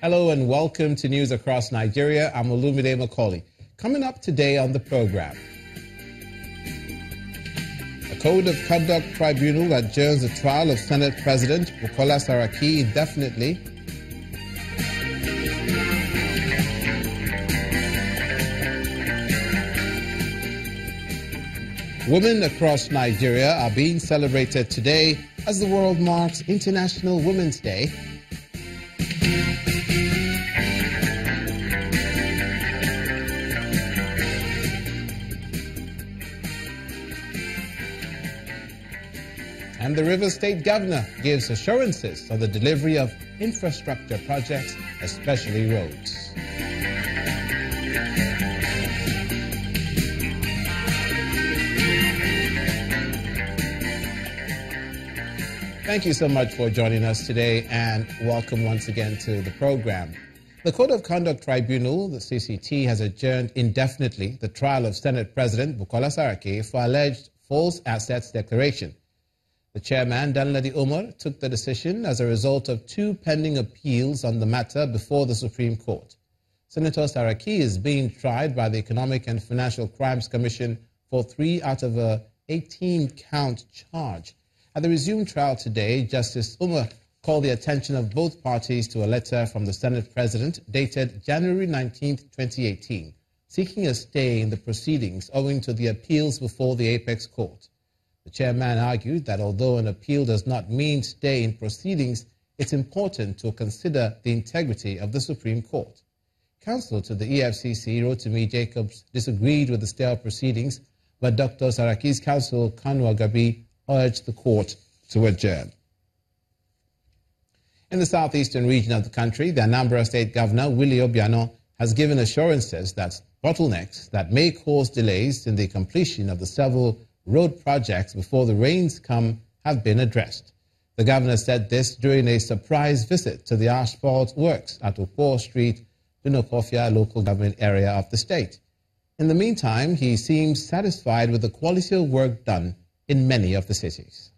Hello and welcome to News Across Nigeria. I'm Olumide Macaulay. Coming up today on the program, a Code of Conduct Tribunal adjourns the trial of Senate President Bukola Saraki indefinitely. Women across Nigeria are being celebrated today as the world marks International Women's Day. And the Rivers State Governor gives assurances on the delivery of infrastructure projects, especially roads. Thank you so much for joining us today and welcome once again to the program. The Code of Conduct Tribunal, the CCT, has adjourned indefinitely the trial of Senate President Bukola Saraki for alleged false assets declaration. The chairman, Danladi Umar, took the decision as a result of two pending appeals on the matter before the Supreme Court. Senator Saraki is being tried by the Economic and Financial Crimes Commission for 3 out of a 18-count charge. At the resumed trial today, Justice Umar called the attention of both parties to a letter from the Senate President dated January 19, 2018, seeking a stay in the proceedings owing to the appeals before the Apex Court. The chairman argued that although an appeal does not mean stay in proceedings, it's important to consider the integrity of the Supreme Court. Counsel to the EFCC, Rotimi Jacobs, disagreed with the stay of proceedings, but Dr. Saraki's counsel, Kanu Agabi, urged the court to adjourn. In the southeastern region of the country, the Anambra State Governor, Willie Obiano, has given assurances that bottlenecks that may cause delays in the completion of the several road projects before the rains come have been addressed. The governor said this during a surprise visit to the asphalt works at Ukpo Street, Dunokofia local government area of the state. In the meantime, he seems satisfied with the quality of work done in many of the cities.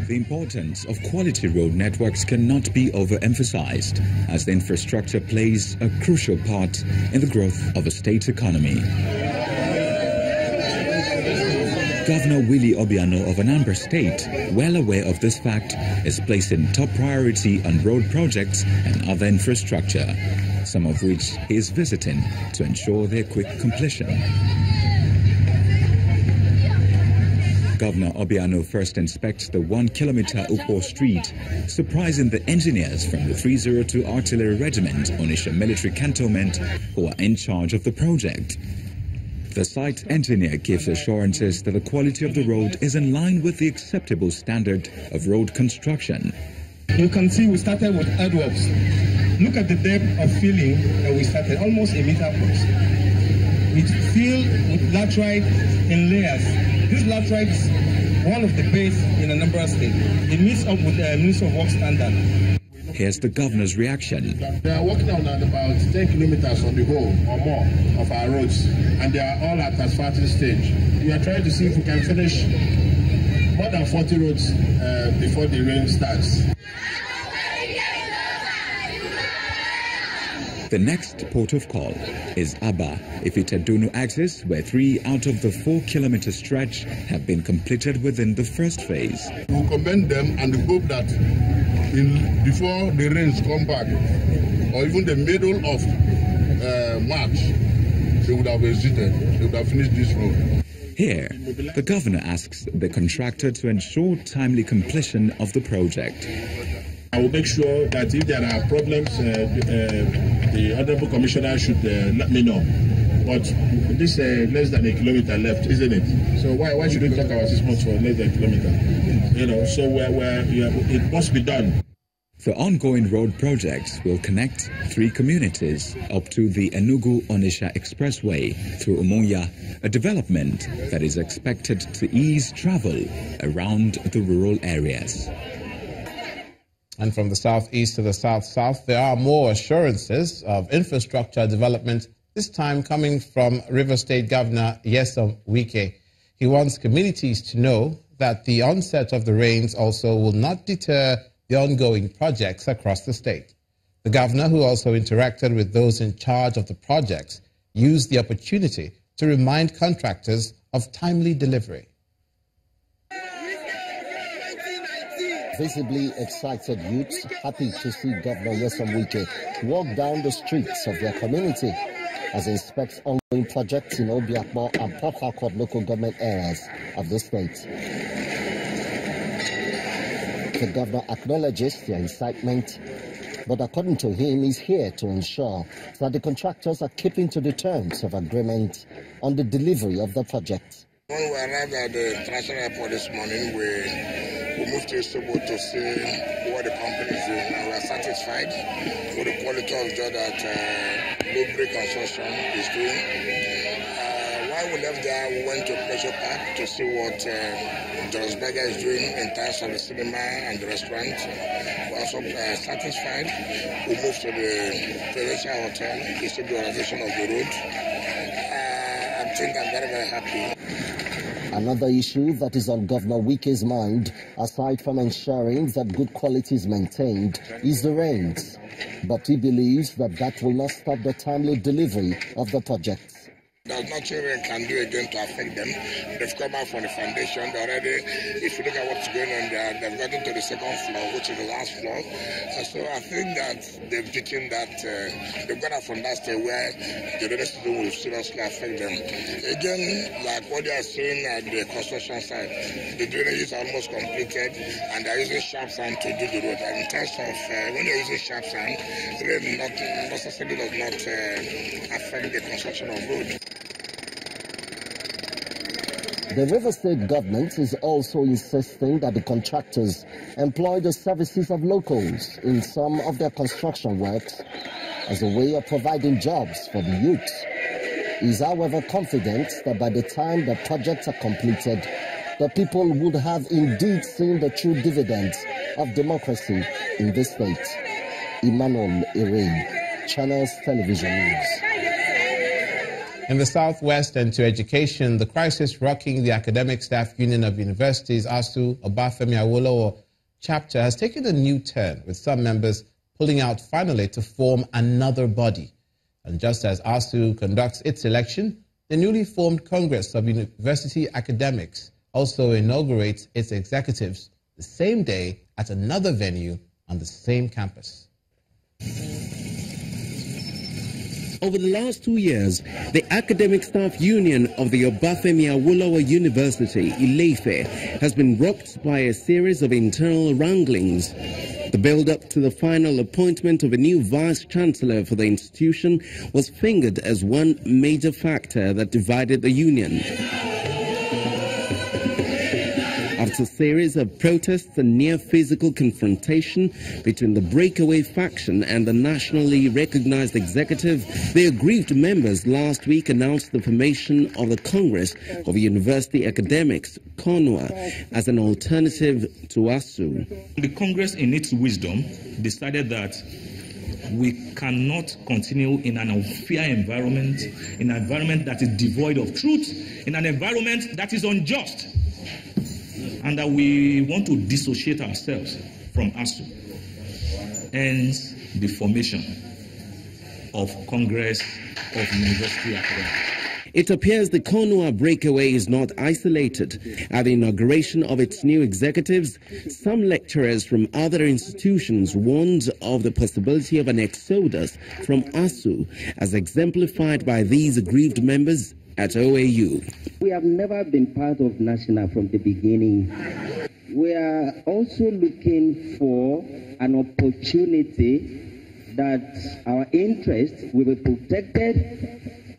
The importance of quality road networks cannot be overemphasized, as the infrastructure plays a crucial part in the growth of a state's economy. Governor Willie Obiano of Anambra State, well aware of this fact, is placing top priority on road projects and other infrastructure, some of which he is visiting to ensure their quick completion. Governor Obiano first inspects the 1-kilometer Ukpo Street, surprising the engineers from the 302 Artillery Regiment Onisha Military Cantonment who are in charge of the project. The site engineer gives assurances that the quality of the road is in line with the acceptable standard of road construction. You can see we started with earthworks. Look at the depth of filling that we started, almost a meter plus. We fill with laterite in layers. This laterite is one of the best in Anambra State. It meets up with the Ministry of Work standard. Here's the governor's reaction. They are working on about 10 kilometers on the whole or more of our roads, and they are all at asphalting stage. We are trying to see if we can finish more than 40 roads before the rain starts. The next port of call is Aba Ifitadunu axis, where 3 out of the 4-kilometer stretch have been completed within the first phase. We commend them and hope that before the rains come back, or even the middle of March, they would have exited, they would have finished this road. Here, the governor asks the contractor to ensure timely completion of the project. I will make sure that if there are problems, the Honorable Commissioner should let me know. But this less than a kilometer left, isn't it? So why should we talk about 6 months for less than a kilometer? You know, so it must be done. The ongoing road projects will connect 3 communities up to the Enugu-Onitsha Expressway through Umunya, a development that is expected to ease travel around the rural areas. And from the southeast to the south-south, there are more assurances of infrastructure development, this time coming from Rivers State Governor Nyesom Wike. He wants communities to know that the onset of the rains also will not deter the the ongoing projects across the state. The governor, who also interacted with those in charge of the projects, used the opportunity to remind contractors of timely delivery. Visibly excited youths happy to see Governor Nyesom Wike walk down the streets of their community as he inspects ongoing projects in Obiakpo and Port Harcourt local government areas of the state. The governor acknowledges their excitement, but according to him, he's here to ensure that the contractors are keeping to the terms of agreement on the delivery of the project. When we arrived at the international airport this morning, we moved to Istanbul to see what the company is doing, and we are satisfied with the quality of job that Lubric Construction is doing. While we left there, we went to Pleasure Park to see what Jones Berger is doing in terms of the cinema and the restaurant. We are also satisfied. We moved to the Presidential Hotel to see the organization of the road. I think I'm very, very happy. Another issue that is on Governor Wike's mind, aside from ensuring that good quality is maintained, is the rains. But he believes that that will not stop the timely delivery of the project. There's nothing we can do again to affect them. They've come out from the foundation already. If you look at what's going on there, they've gotten to the second floor, which is the last floor. And so I think that they've taken that, they've gone out from that stage where the rainy season will seriously affect them. Again, like what they are saying at the construction side, the drainage is almost completed and they're using sharp sand to do the road. And in terms of when they're using sharp sand, it really not necessarily does not affect the construction of road. The River State government is also insisting that the contractors employ the services of locals in some of their construction works as a way of providing jobs for the youth. He is, however, confident that by the time the projects are completed, the people would have indeed seen the true dividends of democracy in this state. Emmanuel Ere, Channels Television News. In the Southwest and to education, the crisis rocking the Academic Staff Union of Universities, ASU Obafemi Awolowo chapter, has taken a new turn, with some members pulling out finally to form another body. And just as ASU conducts its election, the newly formed Congress of University Academics also inaugurates its executives the same day at another venue on the same campus. Over the last 2 years, the Academic Staff Union of the Obafemi Awolowo University, Ile-Ife, has been rocked by a series of internal wranglings. The build-up to the final appointment of a new vice-chancellor for the institution was fingered as one major factor that divided the union. After a series of protests and near-physical confrontation between the breakaway faction and the nationally recognized executive, the aggrieved members last week announced the formation of the Congress of University Academics, CONUA, as an alternative to ASU. The Congress, in its wisdom, decided that we cannot continue in an unfair environment, in an environment that is devoid of truth, in an environment that is unjust, and that we want to dissociate ourselves from ASU. Hence, the formation of Congress of University Academics. It appears the CONUA breakaway is not isolated. At the inauguration of its new executives, some lecturers from other institutions warned of the possibility of an exodus from ASU, as exemplified by these aggrieved members at OAU. We have never been part of National from the beginning. We are also looking for an opportunity that our interests will be protected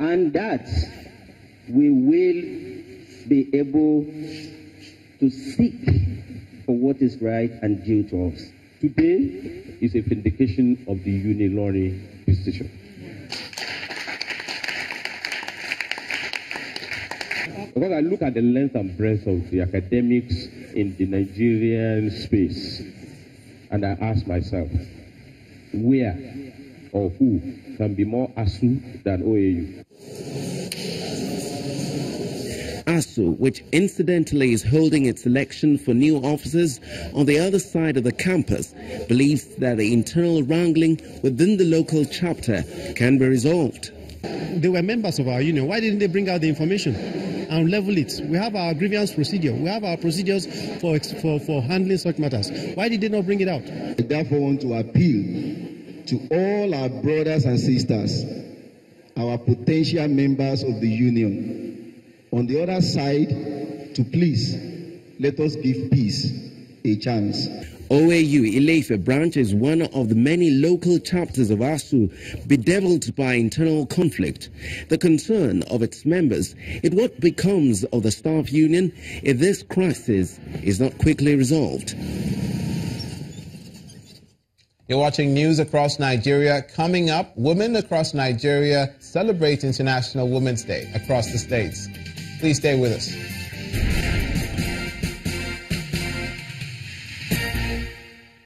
and that we will be able to seek for what is right and due to us. Today is a vindication of the Unilori decision. Because I look at the length and breadth of the academics in the Nigerian space, and I ask myself, where or who can be more ASU than OAU? ASU, which incidentally is holding its election for new officers on the other side of the campus, believes that the internal wrangling within the local chapter can be resolved. They were members of our union. Why didn't they bring out the information and level it? We have our grievance procedure. We have our procedures for handling such matters. Why did they not bring it out? I therefore want to appeal to all our brothers and sisters, our potential members of the union, on the other side, to please let us give peace a chance. OAU Ile-Ife branch is one of the many local chapters of ASU bedeviled by internal conflict. The concern of its members is what becomes of the staff union if this crisis is not quickly resolved. You're watching news across Nigeria. Coming up, women across Nigeria celebrate International Women's Day across the states. Please stay with us.